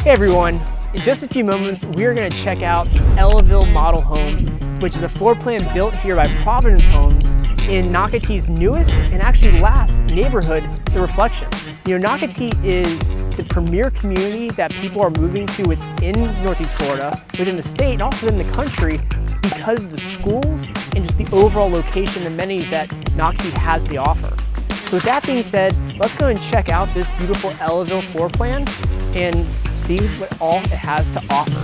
Hey everyone, in just a few moments we are going to check out the Ellaville Model Home, which is a floor plan built here by Providence Homes in Nocatee's newest and actually last neighborhood, The Reflections. You know, Nocatee is the premier community that people are moving to within Northeast Florida, within the state, and also within the country because of the schools and just the overall location and amenities that Nocatee has to offer. So with that being said, let's go and check out this beautiful Ellaville floor plan and see what all it has to offer.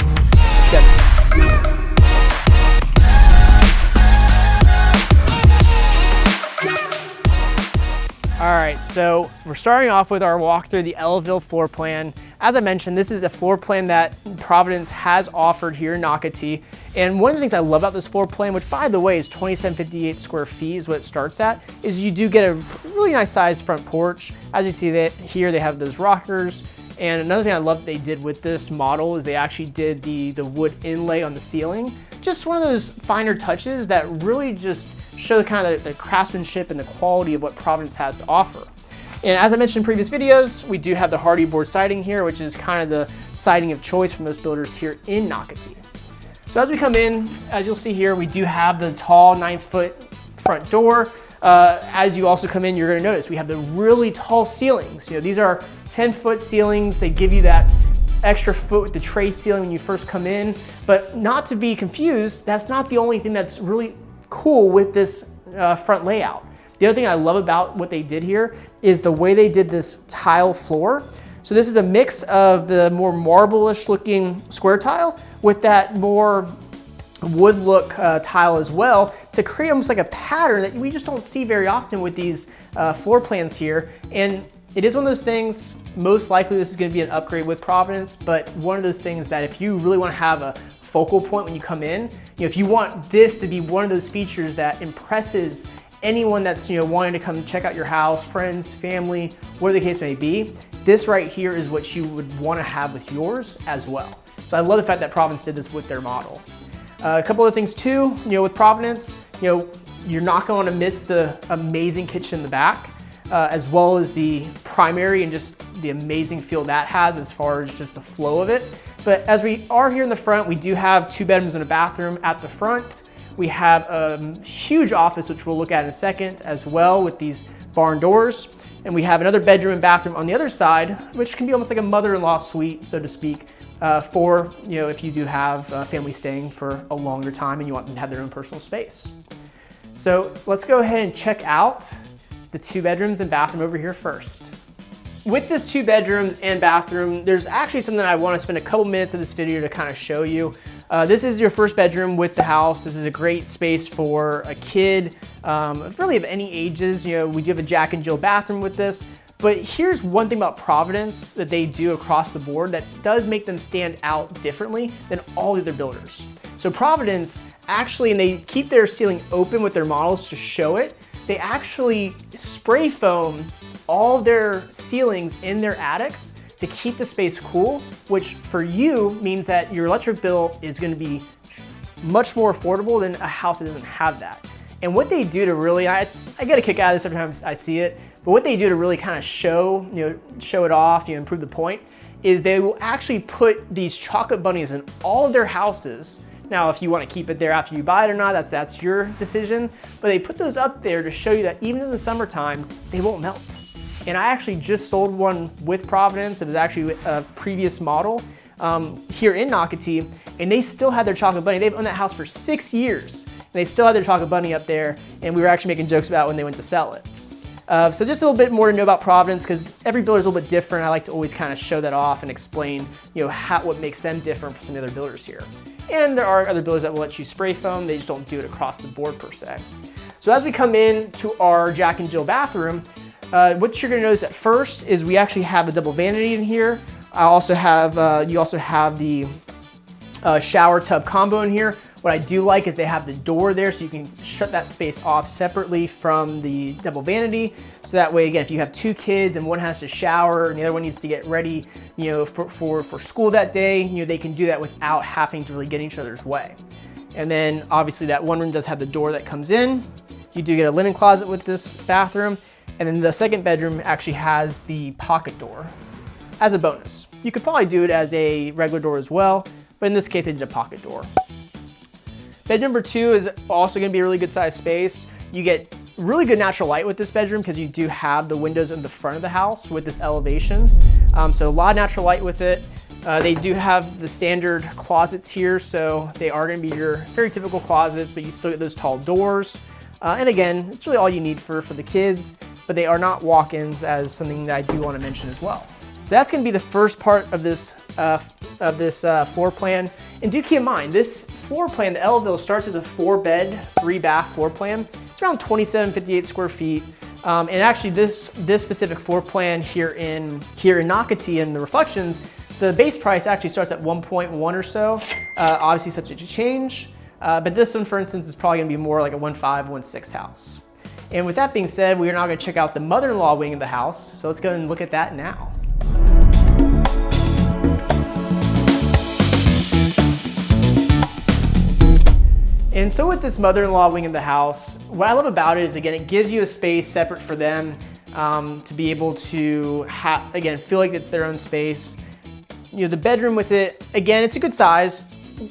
All right, so we're starting off with our walk through the Ellaville floor plan. As I mentioned, this is a floor plan that Providence has offered here in Nocatee. And one of the things I love about this floor plan, which by the way is 2758 square feet is what it starts at, is you do get a really nice sized front porch. As you see that here, they have those rockers. And another thing I love that they did with this model is they actually did the wood inlay on the ceiling. Just one of those finer touches that really just show kind of the craftsmanship and the quality of what Providence has to offer. And as I mentioned in previous videos, we do have the hardy board siding here, which is kind of the siding of choice for most builders here in Nocatee. So as we come in, as you'll see here, we do have the tall 9-foot front door. As you also come in, you're going to notice we have the really tall ceilings. You know, these are 10-foot ceilings. They give you that extra foot with the tray ceiling when you first come in, but not to be confused, that's not the only thing that's really cool with this front layout. The other thing I love about what they did here is the way they did this tile floor. So this is a mix of the more marble-ish looking square tile with that more wood look tile as well to create almost like a pattern that we just don't see very often with these floor plans here. And it is one of those things, most likely this is going to be an upgrade with Providence, but one of those things that if you really want to have a focal point when you come in, you know, if you want this to be one of those features that impresses anyone that's, you know, wanting to come check out your house, friends, family, whatever the case may be, this right here is what you would want to have with yours as well. So I love the fact that Providence did this with their model. A couple other things too, you know, with Providence, you know, you're not going to miss the amazing kitchen in the back, as well as the primary and just the amazing feel that has as far as just the flow of it. But as we are here in the front, we do have 2 bedrooms and a bathroom at the front. We have a huge office, which we'll look at in a second as well with these barn doors. And we have another bedroom and bathroom on the other side, which can be almost like a mother-in-law suite, so to speak, for, you know, if you do have family staying for a longer time and you want them to have their own personal space. So let's go ahead and check out the 2 bedrooms and bathroom over here first. With this 2 bedrooms and bathroom, there's actually something I want to spend a couple minutes of this video to kind of show you. This is your first bedroom with the house. This is a great space for a kid, really of any ages. You know, we do have a Jack and Jill bathroom with this. But here's one thing about Providence that they do across the board that does make them stand out differently than all the other builders. So Providence actually, and they keep their ceiling open with their models to show it, they actually spray foam all their ceilings in their attics to keep the space cool, which for you means that your electric bill is going to be much more affordable than a house that doesn't have that. And what they do to really, I get a kick out of this every time I see it, but what they do to really kind of show it off, you know, improve the point, is they will actually put these chocolate bunnies in all of their houses. Now, if you want to keep it there after you buy it or not, that's your decision. But they put those up there to show you that even in the summertime, they won't melt. And I actually just sold one with Providence. It was actually a previous model here in Nocatee, and they still had their chocolate bunny. They've owned that house for 6 years, and they still had their chocolate bunny up there, and we were actually making jokes about when they went to sell it. So just a little bit more to know about Providence, because every builder is a little bit different. I like to always kind of show that off and explain, you know, what makes them different from some of the other builders here. And there are other builders that will let you spray foam. They just don't do it across the board per se. So as we come in to our Jack and Jill bathroom, what you're going to notice at first is we actually have a double vanity in here. I also have, you also have the shower tub combo in here. What I do like is they have the door there so you can shut that space off separately from the double vanity. So that way, again, if you have 2 kids and one has to shower and the other one needs to get ready, you know, for school that day, you know, they can do that without having to really get in each other's way. And then obviously that one room does have the door that comes in. You do get a linen closet with this bathroom. And then the second bedroom actually has the pocket door as a bonus. You could probably do it as a regular door as well, but in this case, they did a pocket door. Bed number 2 is also gonna be a really good sized space. You get really good natural light with this bedroom because you do have the windows in the front of the house with this elevation. So a lot of natural light with it. They do have the standard closets here, so they are gonna be your very typical closets, but you still get those tall doors. And again, it's really all you need for the kids, but they are not walk-ins, as something that I do wanna mention as well. So that's gonna be the first part of this floor plan. And do keep in mind, this floor plan, the Eleville, starts as a 4-bed, 3-bath floor plan. It's around 2758 square feet. And actually this specific floor plan here in Nocatee in the Reflections, the base price actually starts at 1.1 or so, obviously subject to change. But this one, for instance, is probably gonna be more like a 1.5, 1.6 house. And with that being said, we are now gonna check out the mother-in-law wing of the house. So let's go and look at that now. And so with this mother-in-law wing of the house, what I love about it is, again, it gives you a space separate for them to be able to, again, feel like it's their own space. You know, the bedroom with it, again, it's a good size.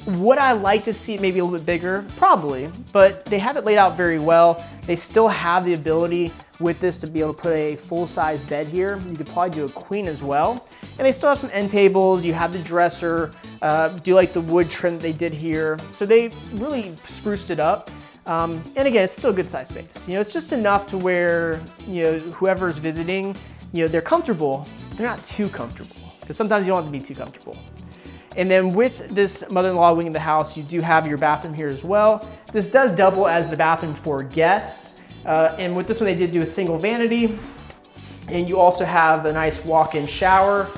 Would I like to see it maybe a little bit bigger? Probably, but they have it laid out very well. They still have the ability with this to be able to put a full-size bed here. You could probably do a queen as well. And they still have some end tables. You have the dresser, do like the wood trim that they did here. So they really spruced it up. And again, it's still a good size space. You know, it's just enough to where, you know, whoever's visiting, you know, they're comfortable. They're not too comfortable, because sometimes you don't want to be too comfortable. And then with this mother-in-law wing of the house, you do have your bathroom here as well. This does double as the bathroom for guests. And with this one, they did do a single vanity. And you also have a nice walk-in shower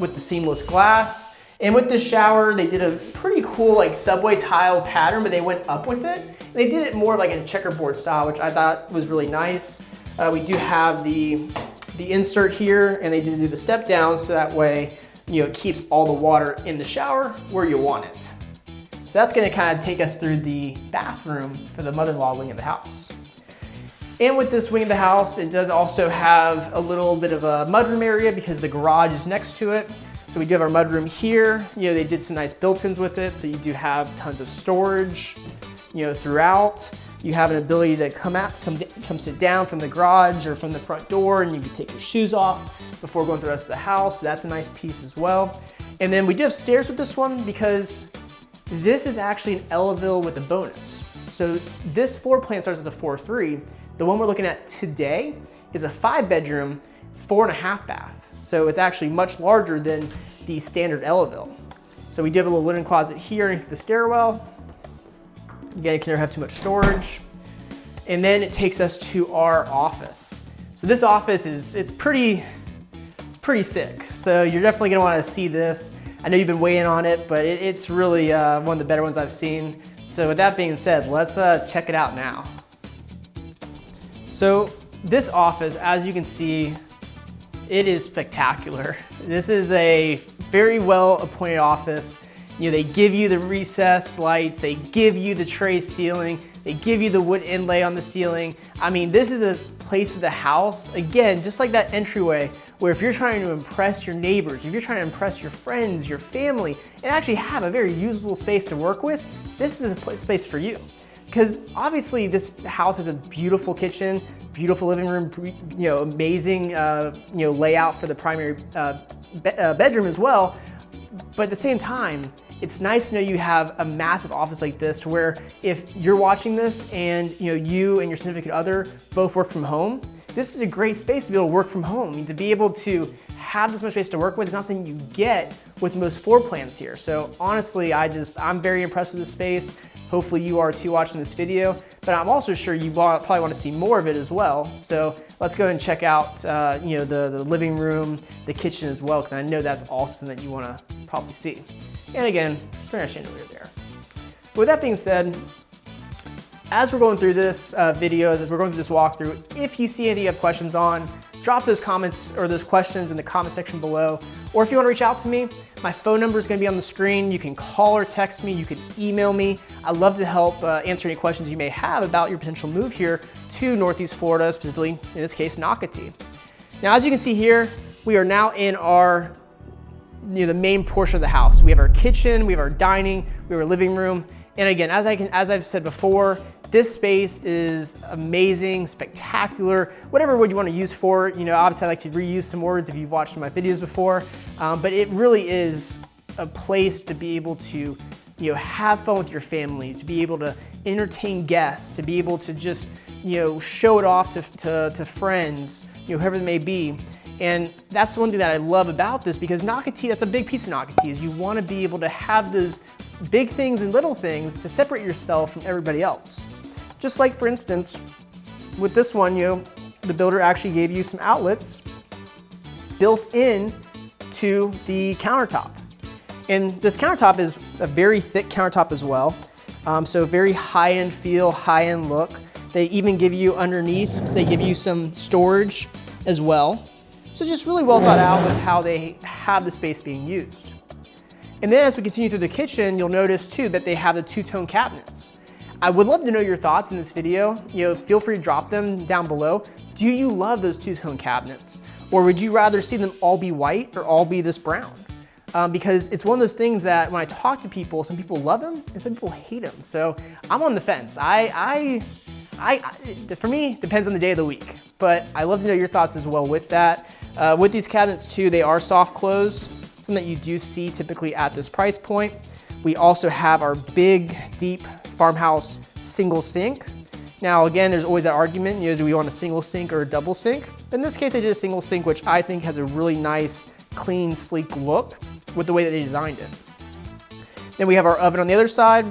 with the seamless glass. And with this shower, they did a pretty cool like subway tile pattern, but they went up with it. And they did it more like in a checkerboard style, which I thought was really nice. We do have the insert here, and they did do the step down, so that way, you know, it keeps all the water in the shower where you want it. So that's gonna kind of take us through the bathroom for the mother-in-law wing of the house. And with this wing of the house, it does also have a little bit of a mudroom area because the garage is next to it. So we do have our mudroom here. You know, they did some nice built-ins with it, so you do have tons of storage, you know, throughout. You have an ability to come sit down from the garage or from the front door, and you can take your shoes off before going through the rest of the house. So that's a nice piece as well. And then we do have stairs with this one because this is actually an Eleville with a bonus. So this floor plan starts as a 4.3. The one we're looking at today is a 5-bedroom, 4.5 bath. So it's actually much larger than the standard Eleville. So we do have a little linen closet here underneath the stairwell. Again, you can never have too much storage. And then it takes us to our office. So this office it's pretty sick. So you're definitely gonna wanna see this. I know you've been waiting on it, but it's really one of the better ones I've seen. So with that being said, let's check it out now. So this office, as you can see, it is spectacular. This is a very well appointed office. You know, they give you the recessed lights, they give you the tray ceiling, they give you the wood inlay on the ceiling. I mean, this is a place of the house, again, just like that entryway, where if you're trying to impress your neighbors, if you're trying to impress your friends, your family, and actually have a very usable space to work with, this is a space for you. Because obviously this house has a beautiful kitchen, beautiful living room, you know, amazing you know, layout for the primary bedroom as well. But at the same time, it's nice to know you have a massive office like this, to where if you're watching this and you and your significant other both work from home, this is a great space to be able to work from home. I mean, to be able to have this much space to work with is not something you get with most floor plans here. So honestly, I'm very impressed with this space. Hopefully you are too watching this video, but I'm also sure you probably want to see more of it as well. So let's go and check out the living room, the kitchen as well, because I know that's also something that you want to probably see. And again, very nice chandelier there. But with that being said, as we're going through this video, as we're going through this walkthrough, if you see anything you have questions on, drop those comments or those questions in the comment section below. Or if you want to reach out to me, my phone number is going to be on the screen. You can call or text me. You can email me. I'd love to help answer any questions you may have about your potential move here to Northeast Florida, specifically in this case, Nocatee. Now, as you can see here, we are now in our the main portion of the house. We have our kitchen, we have our dining, we have our living room. And again, as I've said before, this space is amazing, spectacular, whatever word you want to use for it. Obviously I like to reuse some words if you've watched my videos before, but it really is a place to be able to, have fun with your family, to be able to entertain guests, to be able to just, show it off to friends, whoever it may be. And that's one thing that I love about this, because Nocatee, that's a big piece of Nocatee, is you want to be able to have those big things and little things to separate yourself from everybody else. Just like, for instance, with this one, the builder actually gave you some outlets built in to the countertop. And this countertop is a very thick countertop as well. So very high-end feel, high-end look. They even give you underneath, they give you some storage as well. So just really well thought out with how they have the space being used. And then as we continue through the kitchen, you'll notice too that they have the two-tone cabinets. I would love to know your thoughts in this video. Feel free to drop them down below. Do you love those two-tone cabinets? Or would you rather see them all be white or all be this brown? Because it's one of those things that when I talk to people, some people love them and some people hate them. So I'm on the fence. For me, it depends on the day of the week. But I love to know your thoughts as well with that. With these cabinets too, they are soft close, something that you do see typically at this price point. We also have our big, deep farmhouse single sink. Now again, there's always that argument, do we want a single sink or a double sink? In this case, I did a single sink, which I think has a really nice, clean, sleek look with the way that they designed it. Then we have our oven on the other side.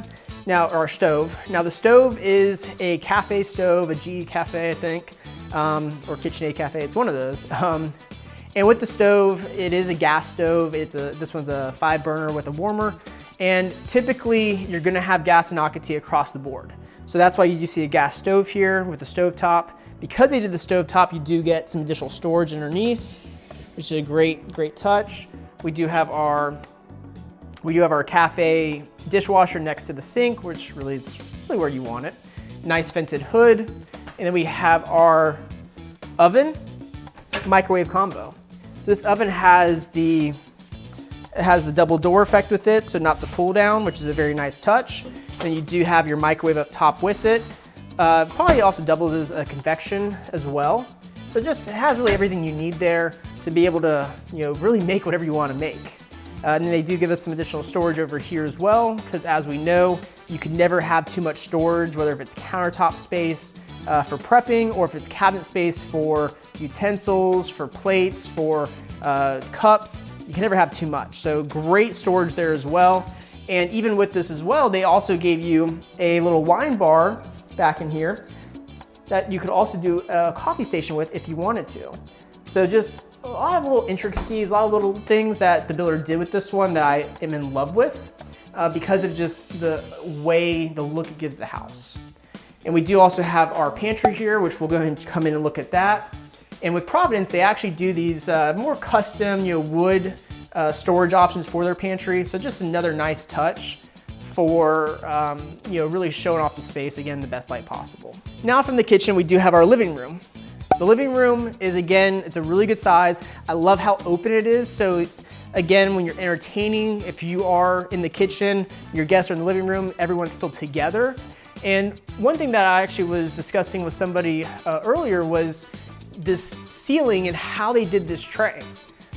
Now, our stove. Now the stove is a cafe stove, a GE cafe, I think, or KitchenAid cafe, it's one of those. And with the stove, it is a gas stove. This one's a 5-burner with a warmer. And typically, you're gonna have gas and Nocatee across the board. So that's why you do see a gas stove here with the stove top. Because they did the stove top, you do get some additional storage underneath, which is a great touch. We do have our cafe dishwasher next to the sink, which really is really where you want it. Nice vented hood. And then we have our oven microwave combo. So this oven has the double door effect with it, so not the pull down, which is a very nice touch. And you do have your microwave up top with it. Probably also doubles as a convection as well. So it has really everything you need there to be able to, really make whatever you want to make. And then they do give us some additional storage over here as well, because as we know, you can never have too much storage, whether if it's countertop space for prepping, or if it's cabinet space for utensils, for plates, for cups. You can never have too much. So great storage there as well. And even with this as well, they also gave you a little wine bar back in here that you could also do a coffee station with if you wanted to. So just a lot of little intricacies, a lot of little things that the builder did with this one that I am in love with because of just the way, the look it gives the house. And we do also have our pantry here, which we'll go ahead and come in and look at that. And with Providence, they actually do these more custom, wood storage options for their pantry. So just another nice touch for, really showing off the space, again, the best light possible. Now from the kitchen, we do have our living room. The living room is, again, it's a really good size. I love how open it is. So again, when you're entertaining, if you are in the kitchen, your guests are in the living room, everyone's still together. And one thing that I actually was discussing with somebody earlier was this ceiling and how they did this tray.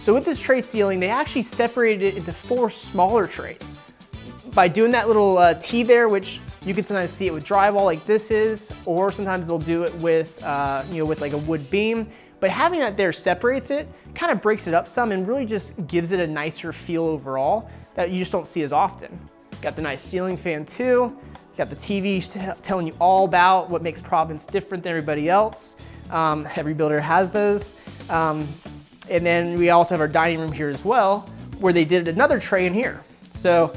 So with this tray ceiling, they actually separated it into 4 smaller trays. By doing that little T there, which you can sometimes see it with drywall like this is, or sometimes they'll do it with, with like a wood beam. But having that there separates it, kind of breaks it up some and really just gives it a nicer feel overall that you just don't see as often. Got the nice ceiling fan too. Got the TV telling you all about what makes Providence different than everybody else. Every builder has those. And then we also have our dining room here as well, where they did another tray in here. So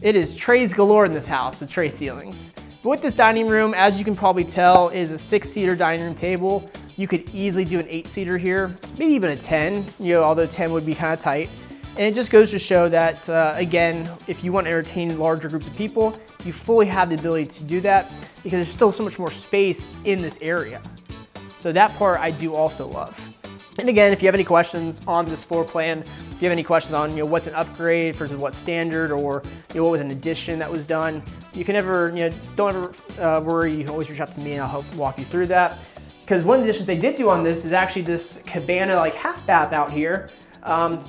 it is trays galore in this house with tray ceilings. But with this dining room, as you can probably tell, is a 6-seater dining room table. You could easily do an 8-seater here, maybe even a 10, although 10 would be kind of tight. And it just goes to show that, again, if you want to entertain larger groups of people, you fully have the ability to do that because there's still so much more space in this area. So that part I do also love. And again, if you have any questions on this floor plan, if you have any questions on what's an upgrade versus what's standard, or what was an addition that was done, you can never don't ever worry. You can always reach out to me and I'll help walk you through that. Because one of the additions they did do on this is actually this cabana like half bath out here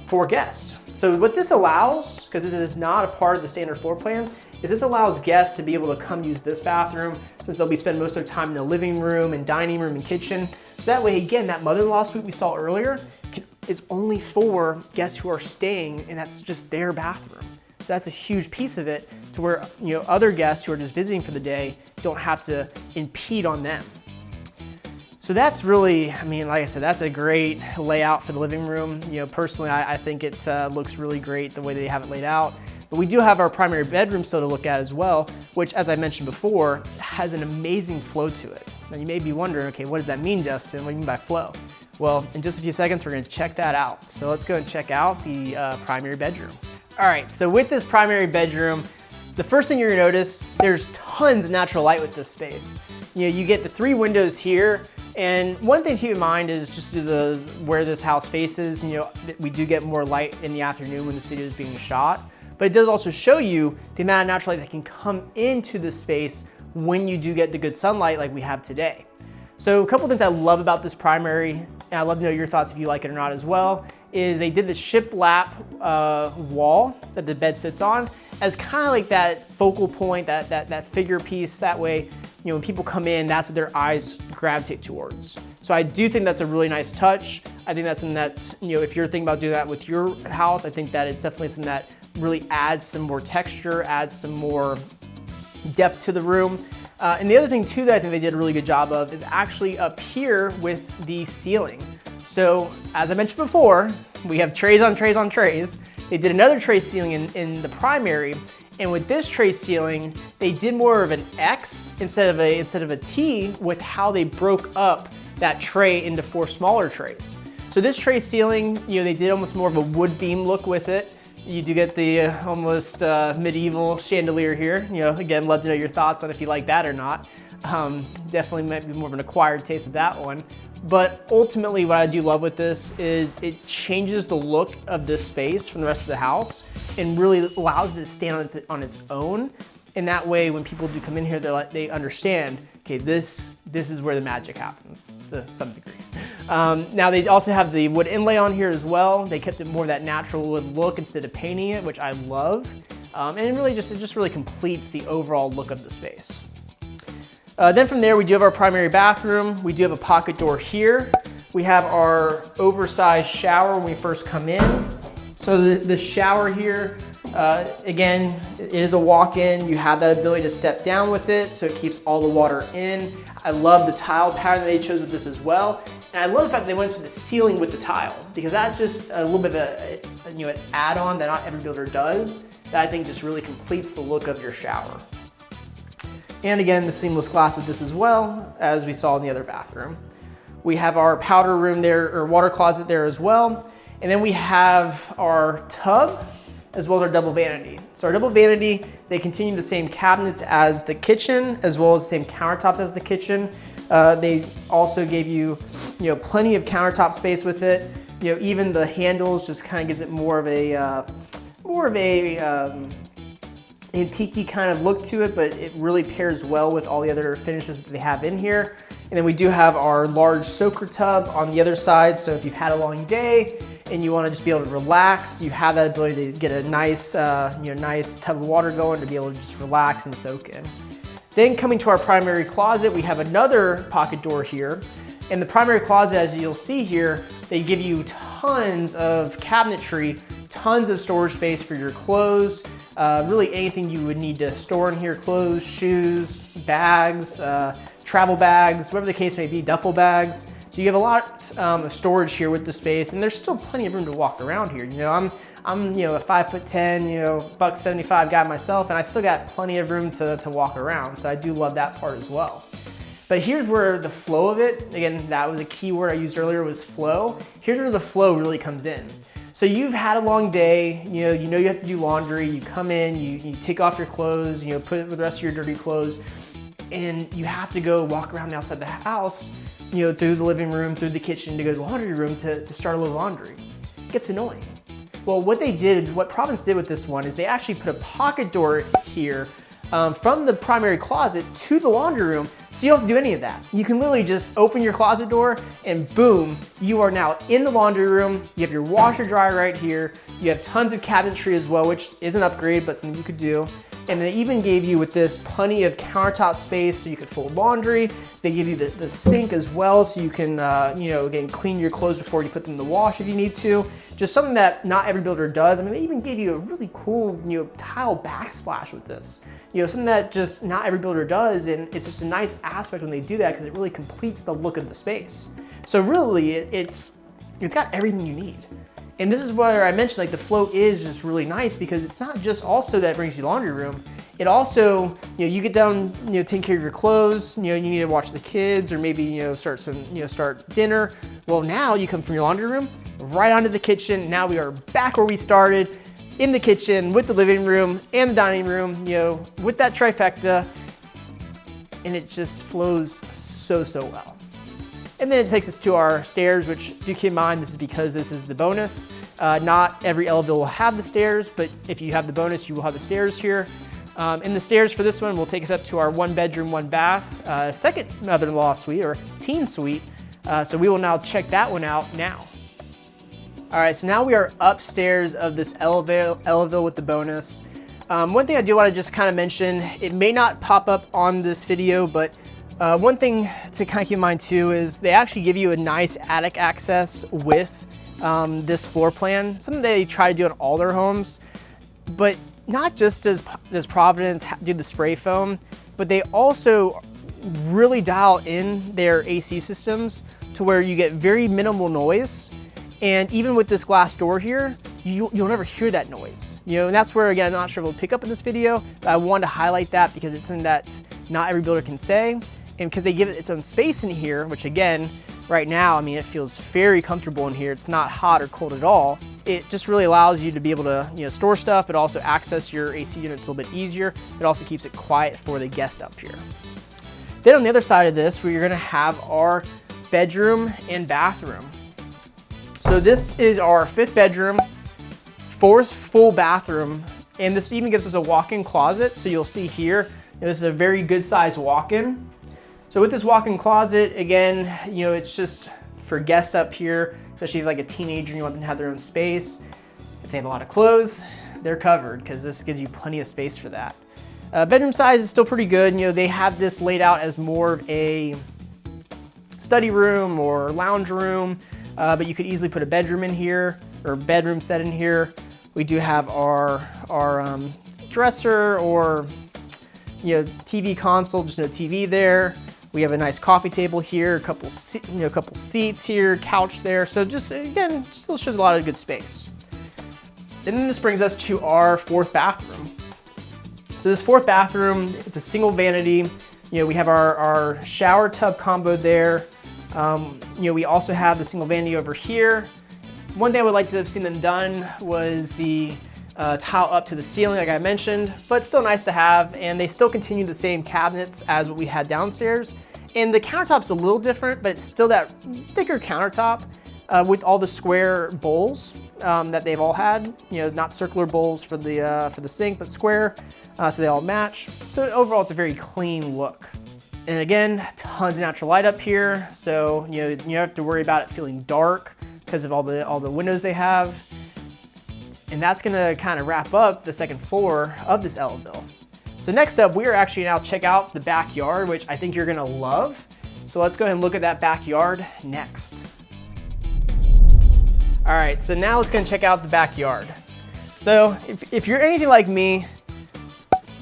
for guests. So what this allows, because this is not a part of the standard floor plan, is this allows guests to be able to come use this bathroom, since they'll be spending most of their time in the living room and dining room and kitchen. So that way, again, that mother-in-law suite we saw earlier is only for guests who are staying, and that's just their bathroom. So that's a huge piece of it, to where other guests who are just visiting for the day don't have to impede on them. So that's really, I mean, like I said, that's a great layout for the living room. Personally, I think it looks really great the way they have it laid out. But we do have our primary bedroom still to look at as well, which, as I mentioned before, has an amazing flow to it. Now you may be wondering, okay, what does that mean, Justin? What do you mean by flow? Well, in just a few seconds, we're gonna check that out. So let's go and check out the primary bedroom. All right, so with this primary bedroom, the first thing you're gonna notice, there's tons of natural light with this space. You get the 3 windows here, and one thing to keep in mind is just where this house faces, we do get more light in the afternoon when this video is being shot. But it does also show you the amount of natural light that can come into this space when you do get the good sunlight like we have today. So a couple things I love about this primary, and I'd love to know your thoughts if you like it or not as well, is they did the shiplap wall that the bed sits on as kind of like that focal point, that figure piece. That way, when people come in, that's what their eyes gravitate towards. So I do think that's a really nice touch. I think that's something that, if you're thinking about doing that with your house, I think that it's definitely something that really adds some more texture, adds some more depth to the room. And the other thing too that I think they did a really good job of is actually up here with the ceiling. So as I mentioned before, we have trays on trays on trays. They did another tray ceiling in the primary, and with this tray ceiling, they did more of an X instead of a T with how they broke up that tray into 4 smaller trays. So this tray ceiling, they did almost more of a wood beam look with it. You do get the almost medieval chandelier here. Again, love to know your thoughts on if you like that or not. Definitely might be more of an acquired taste of that one. But ultimately, what I do love with this is it changes the look of this space from the rest of the house and really allows it to stand on its own. And that way, when people do come in here, they understand, okay, this is where the magic happens to some degree. Now they also have the wood inlay on here as well. They kept it more of that natural wood look instead of painting it, which I love. And it just really completes the overall look of the space. Then from there, we do have our primary bathroom. We do have a pocket door here. We have our oversized shower when we first come in. So the shower here, again, it is a walk-in. You have that ability to step down with it, so it keeps all the water in. I love the tile pattern that they chose with this as well. And I love the fact that they went for the ceiling with the tile, because that's just a little bit of an add-on that not every builder does, that I think just really completes the look of your shower. And again, the seamless glass with this as well, as we saw in the other bathroom. We have our powder room there, or water closet there as well. And then we have our tub, as well as our double vanity. So our double vanity, they continue the same cabinets as the kitchen, as well as the same countertops as the kitchen. They also gave you, plenty of countertop space with it. Even the handles just kind of gives it more of a antique-y kind of look to it, but it really pairs well with all the other finishes that they have in here. And then we do have our large soaker tub on the other side. So if you've had a long day and you want to just be able to relax, you have that ability to get a nice, nice tub of water going to be able to just relax and soak in. Then coming to our primary closet, we have another pocket door here. In the primary closet, as you'll see here, they give you tons of cabinetry, tons of storage space for your clothes, really anything you would need to store in here, clothes, shoes, bags, travel bags, whatever the case may be, duffel bags. So you have a lot of storage here with the space, and there's still plenty of room to walk around here. I'm a 5'10", $175 guy myself, and I still got plenty of room to walk around. So I do love that part as well. But here's where the flow of it, again, that was a key word I used earlier, was flow. Here's where the flow really comes in. So you've had a long day, you have to do laundry, you come in, you take off your clothes, put it with the rest of your dirty clothes, and you have to go walk around the outside the house. through the living room, through the kitchen to go to the laundry room to start a little laundry. It gets annoying. Well, what Providence did with this one is they actually put a pocket door here from the primary closet to the laundry room, so you don't have to do any of that. You can literally just open your closet door and boom, you are now in the laundry room. You have your washer dryer right here. You have tons of cabinetry as well, which is an upgrade, but something you could do. And they even gave you with this plenty of countertop space so you could fold laundry. They give you the sink as well so you can, again, clean your clothes before you put them in the wash if you need to. Just something that not every builder does. I mean, they even gave you a really cool, tile backsplash with this. Something that just not every builder does, and it's just a nice aspect when they do that because it really completes the look of the space. So really, it's got everything you need. And this is where I mentioned like the flow is just really nice because it's not just also that brings you laundry room. It also, you get down, taking care of your clothes, you need to watch the kids or maybe, start dinner. Well, now you come from your laundry room right onto the kitchen. Now we are back where we started in the kitchen with the living room and the dining room, with that trifecta. And it just flows so well. And then it takes us to our stairs, which do keep in mind, this is because this is the bonus. Not every LVL will have the stairs, but if you have the bonus, you will have the stairs here. And the stairs for this one will take us up to our 1 bedroom, 1 bath, second mother-in-law suite or teen suite. So we will now check that one out now. All right, so now we are upstairs of this LVL with the bonus. One thing I do want to just kind of mention, it may not pop up on this video, but one thing to kind of keep in mind too is they actually give you a nice attic access with this floor plan. Something they try to do in all their homes, but not just does Providence do the spray foam, but they also really dial in their AC systems to where you get very minimal noise. And even with this glass door here, you'll never hear that noise. And that's where, again, I'm not sure if it'll pick up in this video, but I wanted to highlight that because it's something that not every builder can say. And because they give it its own space in here, which again, right now, I mean, it feels very comfortable in here. It's not hot or cold at all. It just really allows you to be able to, store stuff, but also access your AC units a little bit easier. It also keeps it quiet for the guest up here. Then on the other side of this, we're gonna have our bedroom and bathroom. So this is our 5th bedroom, 4th full bathroom, and this even gives us a walk-in closet. So you'll see here, this is a very good size walk-in. So with this walk-in closet, again, it's just for guests up here, especially if like a teenager and you want them to have their own space. If they have a lot of clothes, they're covered because this gives you plenty of space for that. Bedroom size is still pretty good. They have this laid out as more of a study room or lounge room, but you could easily put a bedroom in here or bedroom set in here. We do have our dresser or TV console, just no TV there. We have a nice coffee table here, a couple seats here, couch there. So just, again, still shows a lot of good space. And then this brings us to our 4th bathroom. So this 4th bathroom, it's a single vanity. We have our shower tub combo there. We also have the single vanity over here. One thing I would like to have seen them done was the tile up to the ceiling, like I mentioned, but still nice to have. And they still continue the same cabinets as what we had downstairs. And the countertop's a little different, but it's still that thicker countertop with all the square bowls that they've all had. Not circular bowls for the sink, but square, so they all match. So overall, it's a very clean look. And again, tons of natural light up here, so you don't have to worry about it feeling dark because of all the windows they have. And that's gonna kind of wrap up the 2nd floor of this LVL. So next up, we are actually now check out the backyard, which I think you're gonna love. So let's go ahead and look at that backyard next. All right, so now let's go and check out the backyard. So if you're anything like me,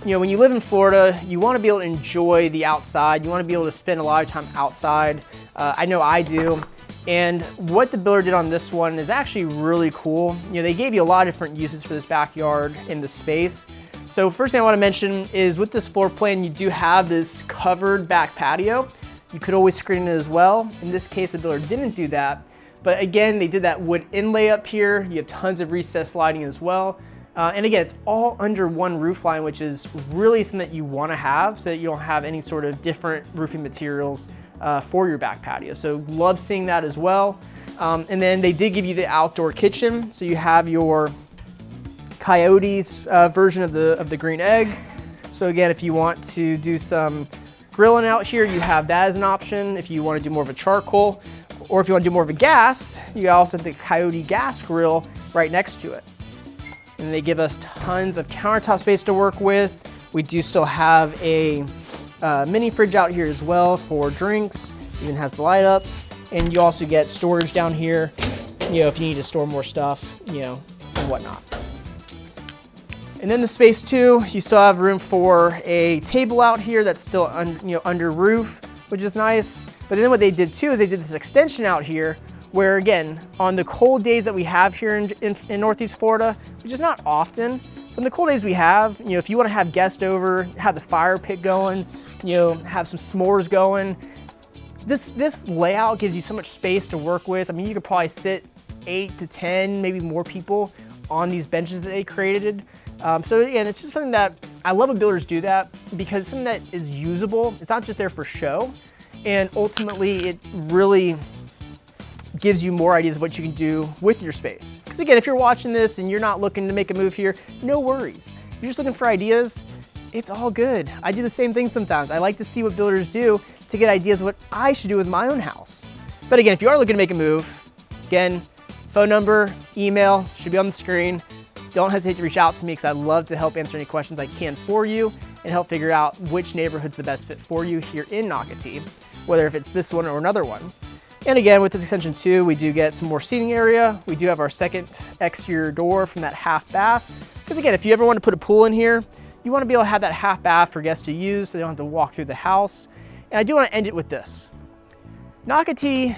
when you live in Florida, you want to be able to enjoy the outside. You want to be able to spend a lot of time outside. I know I do. And what the builder did on this one is actually really cool. They gave you a lot of different uses for this backyard in the space. So first thing I want to mention is with this floor plan, you do have this covered back patio. You could always screen it as well. In this case, the builder didn't do that. But again, they did that wood inlay up here. You have tons of recessed lighting as well. And again, it's all under one roof line, which is really something that you want to have so that you don't have any sort of different roofing materials for your back patio. So love seeing that as well. And then they did give you the outdoor kitchen. So you have your Coyote's version of the green egg. So again, if you want to do some grilling out here, you have that as an option. If you want to do more of a charcoal, or if you want to do more of a gas, you also have the Coyote gas grill right next to it. And they give us tons of countertop space to work with. We do still have a mini fridge out here as well for drinks. Even has the light ups. And you also get storage down here, you know, if you need to store more stuff, you know, and whatnot. And then the space too, you still have room for a table out here that's still under roof, which is nice. But then what they did too is they did this extension out here where, again, on the cold days that we have here in Northeast Florida, which is not often, but in the cold days we have, you know, if you want to have guests over, have the fire pit going, you know, have some s'mores going, this layout gives you so much space to work with. I mean, you could probably sit 8 to 10, maybe more people on these benches that they created. So again, it's just something that I love when builders do that, because it's something that is usable. It's not just there for show, and ultimately it really gives you more ideas of what you can do with your space. Because again, if you're watching this and you're not looking to make a move here, no worries. If you're just looking for ideas, it's all good. I do the same thing sometimes. I like to see what builders do to get ideas of what I should do with my own house. But again, if you are looking to make a move, again, phone number, email should be on the screen. Don't hesitate to reach out to me, because I'd love to help answer any questions I can for you and help figure out which neighborhood's the best fit for you here in Nocatee, whether if it's this one or another one. And again, with this extension too, we do get some more seating area. We do have our second exterior door from that half bath. Because again, if you ever want to put a pool in here, you want to be able to have that half bath for guests to use so they don't have to walk through the house. And I do want to end it with this. Nocatee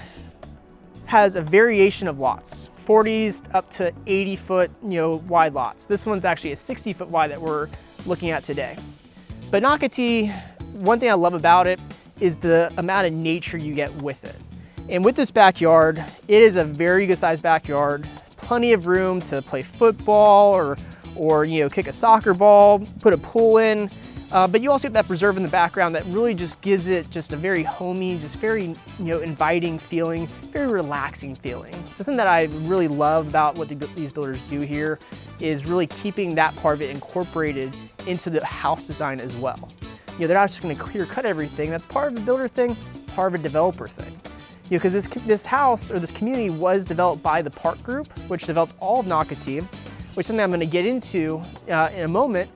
has a variation of lots, 40s up to 80-foot, wide lots. This one's actually a 60-foot wide that we're looking at today. But Nocatee, one thing I love about it is the amount of nature you get with it. And with this backyard, it is a very good sized backyard, plenty of room to play football or kick a soccer ball, put a pool in. But you also get that preserve in the background that really just gives it just a very homey, just very inviting feeling, very relaxing feeling. So something that I really love about what these builders do here is really keeping that part of it incorporated into the house design as well. They're not just going to clear cut everything. That's part of a builder thing, part of a developer thing. Because this house or this community was developed by the Park Group, which developed all of Nocatee, which is something I'm going to get into in a moment.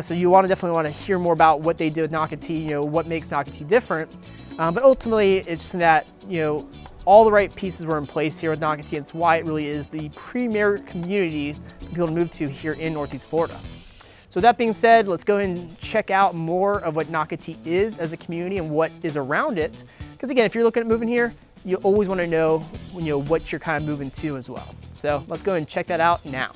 So you definitely want to hear more about what they did with Nocatee, what makes Nocatee different. But ultimately, it's just that all the right pieces were in place here with Nocatee. It's why it really is the premier community for people to move to here in Northeast Florida. So that being said, let's go ahead and check out more of what Nocatee is as a community and what is around it. Because again, if you're looking at moving here, you always want to know what you're kind of moving to as well. So let's go ahead and check that out now.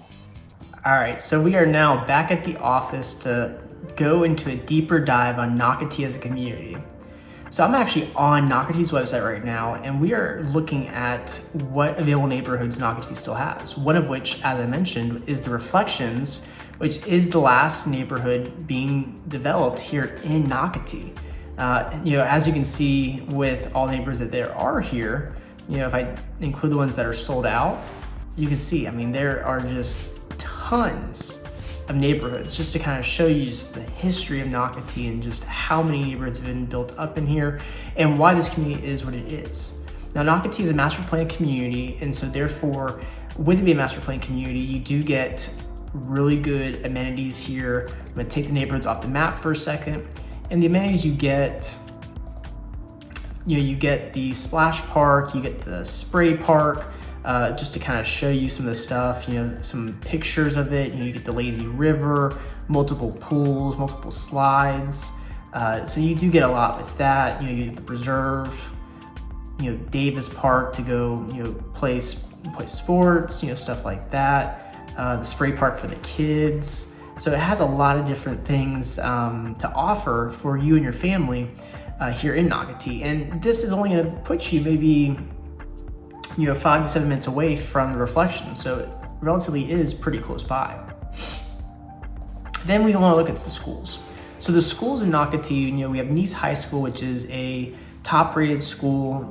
All right, so we are now back at the office to go into a deeper dive on Nocatee as a community. So I'm actually on Nocatee's website right now, and we are looking at what available neighborhoods Nocatee still has. One of which, as I mentioned, is the Reflections, which is the last neighborhood being developed here in Nocatee. As you can see with all the neighborhoods that there are here, if I include the ones that are sold out, you can see, there are just tons of neighborhoods, just to kind of show you just the history of Nocatee and just how many neighborhoods have been built up in here and why this community is what it is. Now, Nocatee is a master plan community, and so therefore, with it being a master plan community, you do get really good amenities here. I'm gonna take the neighborhoods off the map for a second. And the amenities you get, you get the splash park, you get the spray park, just to kind of show you some of the stuff, some pictures of it. You get the lazy river, multiple pools, multiple slides. So you do get a lot with that. You get the preserve, Davis Park to go, play sports, stuff like that. The spray park for the kids. So it has a lot of different things to offer for you and your family here in Nocatee. And this is only gonna put you maybe 5 to 7 minutes away from the Reflections. So it relatively is pretty close by. Then we wanna look at the schools. So the schools in Nocatee, we have Nice High School, which is a top rated school.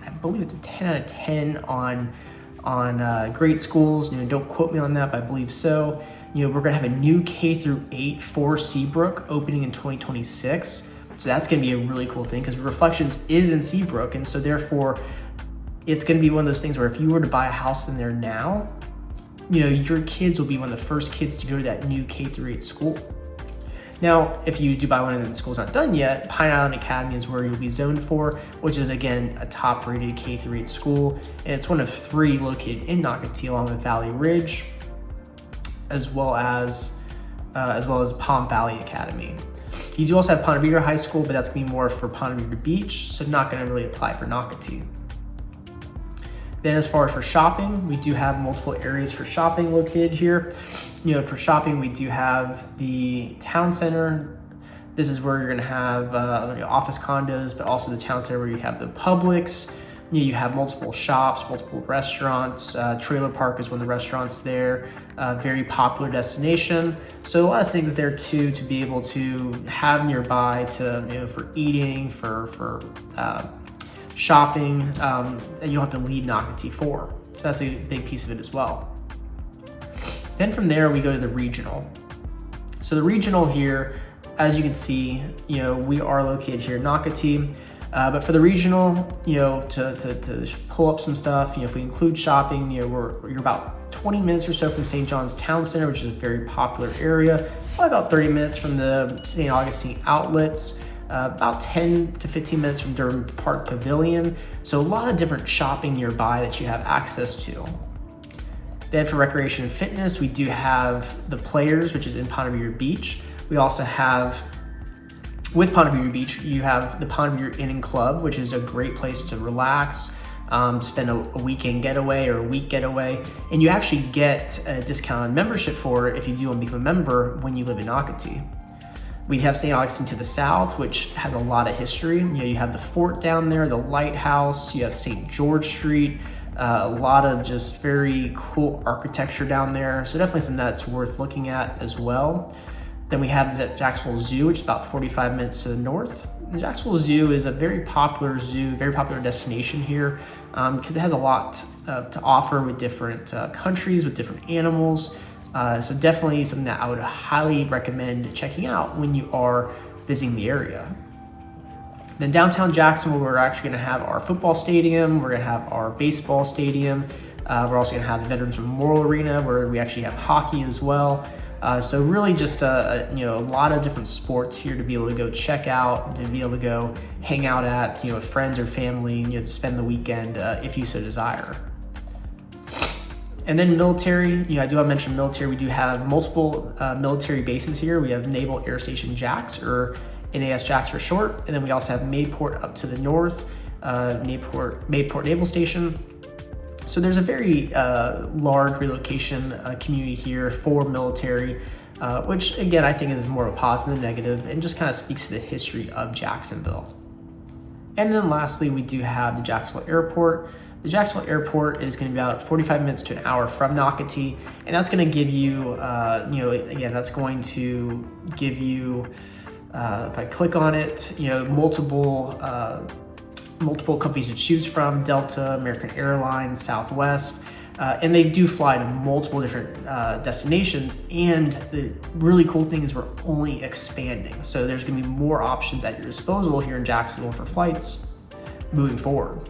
I believe it's a 10 out of 10 on great schools. Don't quote me on that, but I believe so. We're going to have a new K-8 for Seabrook opening in 2026. So that's going to be a really cool thing because Reflections is in Seabrook. And so therefore, it's going to be one of those things where if you were to buy a house in there now, your kids will be one of the first kids to go to that new K-8 school. Now, if you do buy one and the school's not done yet, Pine Island Academy is where you'll be zoned for, which is again a top-rated K-8 school, and it's one of 3 located in Nocatee, along with Valley Ridge, as well as Palm Valley Academy. You do also have Ponte Vedra High School, but that's going to be more for Ponte Vedra Beach, so not going to really apply for Nocatee. Then as far as for shopping, we do have multiple areas for shopping located here. For shopping, we do have the town center. This is where you're going to have office condos, but also the town center where you have the Publix. You have multiple shops, multiple restaurants. Trailer Park is one of the restaurants there. Very popular destination. So a lot of things there too to be able to have nearby to for eating, for shopping, and you don't have to leave Nocatee for. So that's a big piece of it as well. Then from there, we go to the regional. So the regional here, as you can see, we are located here in Nocatee. But for the regional, to pull up some stuff, if we include shopping, you're about 20 minutes or so from St. John's Town Center, which is a very popular area. Probably about 30 minutes from the St. Augustine outlets. About 10 to 15 minutes from Durham Park Pavilion. So a lot of different shopping nearby that you have access to. Then for recreation and fitness, we do have the Players, which is in Ponte Vedra Beach. We also have, with Ponte Vedra Beach, you have the Ponte Vedra Inn and Club, which is a great place to relax, spend a weekend getaway or a week getaway. And you actually get a discounted membership for it if you do want to become a member when you live in Nocatee. We have St. Augustine to the south, which has a lot of history. You have the fort down there, the lighthouse, you have St. George Street, a lot of just very cool architecture down there. So definitely something that's worth looking at as well. Then we have the Jacksonville Zoo, which is about 45 minutes to the north. The Jacksonville Zoo is a very popular zoo, very popular destination here because it has a lot to offer with different countries, with different animals. So definitely something that I would highly recommend checking out when you are visiting the area. Then downtown Jacksonville, we're actually going to have our football stadium. We're going to have our baseball stadium. We're also going to have the Veterans Memorial Arena where we actually have hockey as well. So really just a lot of different sports here to be able to go check out, to be able to go hang out at, with friends or family, to spend the weekend if you so desire. And then military, I do want to mention military. We do have multiple military bases here. We have Naval Air Station Jax, or NAS Jax for short. And then we also have Mayport up to the north, Mayport Naval Station. So there's a very large relocation community here for military, which again, I think is more of a positive than negative and just kind of speaks to the history of Jacksonville. And then lastly, we do have the Jacksonville Airport. The Jacksonville Airport is going to be about 45 minutes to an hour from Nocatee, and that's going to give you, that's going to give you, if I click on it, multiple companies to choose from: Delta, American Airlines, Southwest, and they do fly to multiple different destinations. And the really cool thing is we're only expanding, so there's going to be more options at your disposal here in Jacksonville for flights moving forward.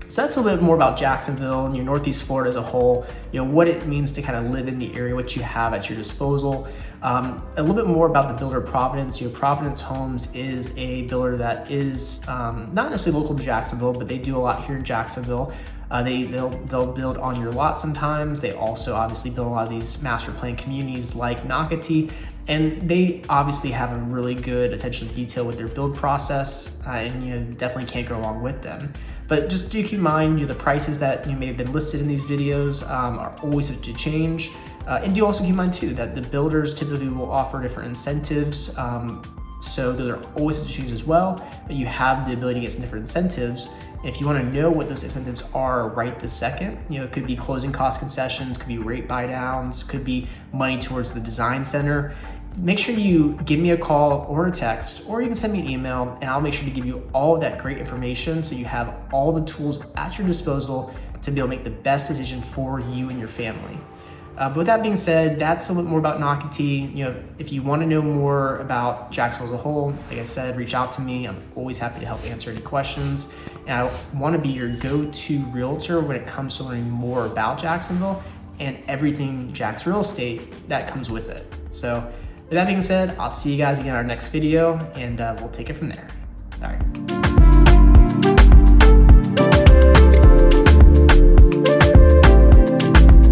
So that's a little bit more about Jacksonville and Northeast Florida as a whole, what it means to kind of live in the area, what you have at your disposal. A little bit more about the builder Providence. Providence Homes is a builder that is not necessarily local to Jacksonville, but they do a lot here in Jacksonville. They'll build on your lot sometimes. They also obviously build a lot of these master plan communities like Nocatee, and they obviously have a really good attention to detail with their build process, and definitely can't go wrong with them. But just do keep in mind, the prices that may have been listed in these videos are always subject to change. And do also keep in mind too that the builders typically will offer different incentives. So those are always subject to change as well, but you have the ability to get some different incentives. If you want to know what those incentives are right this second, it could be closing cost concessions, could be rate buy downs, could be money towards the design center. make sure you give me a call or a text, or you can send me an email, and I'll make sure to give you all of that great information so you have all the tools at your disposal to be able to make the best decision for you and your family. But with that being said, that's a little more about Nocatee. You know, if you want to know more about Jacksonville as a whole, like I said, reach out to me. I'm always happy to help answer any questions. And I want to be your go-to realtor when it comes to learning more about Jacksonville and everything Jax Real Estate that comes with it. So with that being said, I'll see you guys again in our next video, and we'll take it from there. All right.